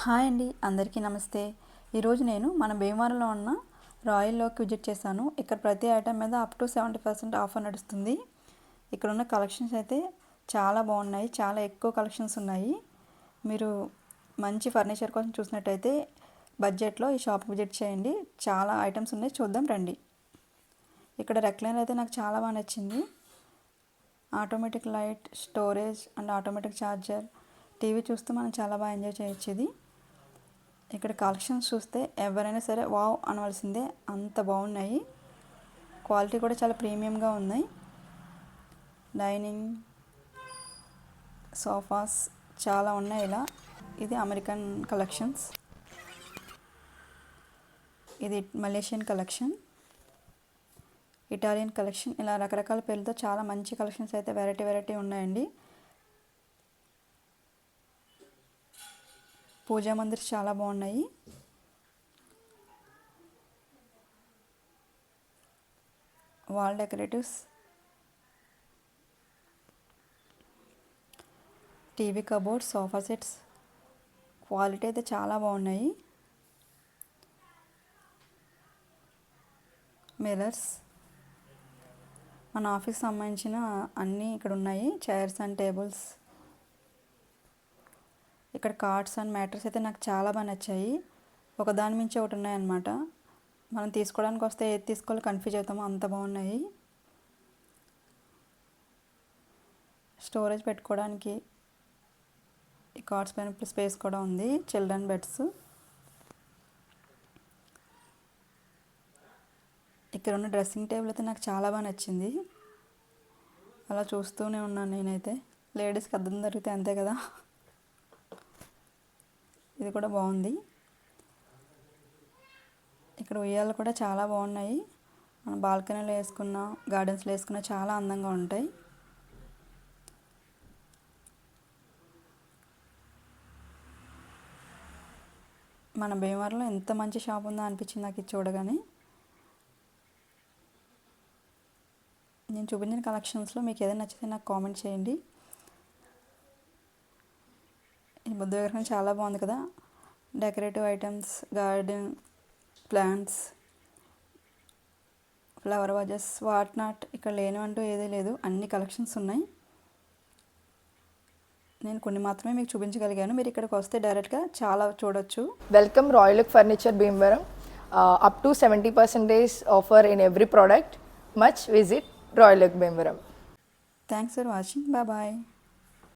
Hi అండి, అందరికీ నమస్తే. ఈరోజు నేను మన భీమవరంలో ఉన్న రాయల్లోకి విజిట్ చేశాను. ఇక్కడ ప్రతి ఐటెం మీద అప్ టు 70% ఆఫర్ నడుస్తుంది. ఇక్కడ ఉన్న కలెక్షన్స్ అయితే చాలా బాగున్నాయి, చాలా ఎక్కువ కలెక్షన్స్ ఉన్నాయి. మీరు మంచి ఫర్నిచర్ కోసం చూసినట్టయితే బడ్జెట్లో ఈ షాప్ విజిట్ చేయండి. చాలా ఐటమ్స్ ఉన్నాయి, చూద్దాం రండి. ఇక్కడ రెక్లైనర్ అయితే నాకు చాలా బాగా నచ్చింది. Automatic light, storage and automatic charger, TV చూస్తూ మనం చాలా బాగా ఎంజాయ్ చేయొచ్చు. ఇది ఇక్కడ కలెక్షన్స్ చూస్తే ఎవరైనా సరే వావ్ అనవలసిందే, అంత బాగున్నాయి. క్వాలిటీ కూడా చాలా ప్రీమియంగా ఉన్నాయి. డైనింగ్ సోఫాస్ చాలా ఉన్నాయి. ఇలా ఇది అమెరికన్ కలెక్షన్స్, ఇది మలేషియన్ కలెక్షన్, ఇటాలియన్ కలెక్షన్. ఇలా రకరకాల పేర్లతో చాలా మంచి కలెక్షన్స్ అయితే వెరైటీ ఉన్నాయండి. పూజా మందిర్స్ చాలా బాగున్నాయి. Wall decoratives, TV cupboards, sofa sets quality అయితే చాలా బాగున్నాయి. మిర్రర్స్, మన ఆఫీస్ సంబంధించిన అన్నీ ఇక్కడ ఉన్నాయి. చైర్స్ అండ్ టేబుల్స్, ఇక్కడ కార్డ్స్ అండ్ మ్యాట్రెస్ అయితే నాకు చాలా బాగా నచ్చాయి. ఒకదాని మించి ఒకటి ఉన్నాయన్నమాట. మనం తీసుకోవడానికి వస్తే ఏది తీసుకోవాలో కన్ఫ్యూజ్ అవుతామో, అంత బాగున్నాయి. స్టోరేజ్ పెట్టుకోవడానికి ఈ కార్డ్స్ పైన స్పేస్ కూడా ఉంది. చిల్డ్రన్ బెడ్స్, ఇక్కడ ఉన్న డ్రెస్సింగ్ టేబుల్ అయితే నాకు చాలా బాగా నచ్చింది. అలా చూస్తూనే ఉన్నాను నేనైతే. లేడీస్కి అద్దం దొరికితే అంతే కదా. ఇది కూడా బాగుంది. ఇక్కడ ఉయ్యాలు కూడా చాలా బాగున్నాయి. మన బాల్కనీలో వేసుకున్న, గార్డెన్స్లో వేసుకున్న చాలా అందంగా ఉంటాయి. మన భీమవరంలో ఎంత మంచి షాప్ ఉందో అనిపించింది నాకు ఇది చూడగానే. నేను చూపించిన కలెక్షన్స్లో మీకు ఏదైనా నచ్చితే నాకు కామెంట్ చేయండి. ఈ బుద్ధ విగ్రహం చాలా బాగుంది కదా. Decorative items, garden plants, flower vases, what not, ఇక్కడ లేనివంటూ ఏదీ లేదు, అన్ని కలెక్షన్స్ ఉన్నాయి. నేను కొన్ని మాత్రమే మీకు చూపించగలిగాను. మీరు ఇక్కడికి వస్తే డైరెక్ట్గా చాలా చూడొచ్చు. Welcome Royal Look furniture Bhimavaram. Up to 70% offer in every product. Much visit Royal Look Bhimavaram. Thanks for watching. Bye.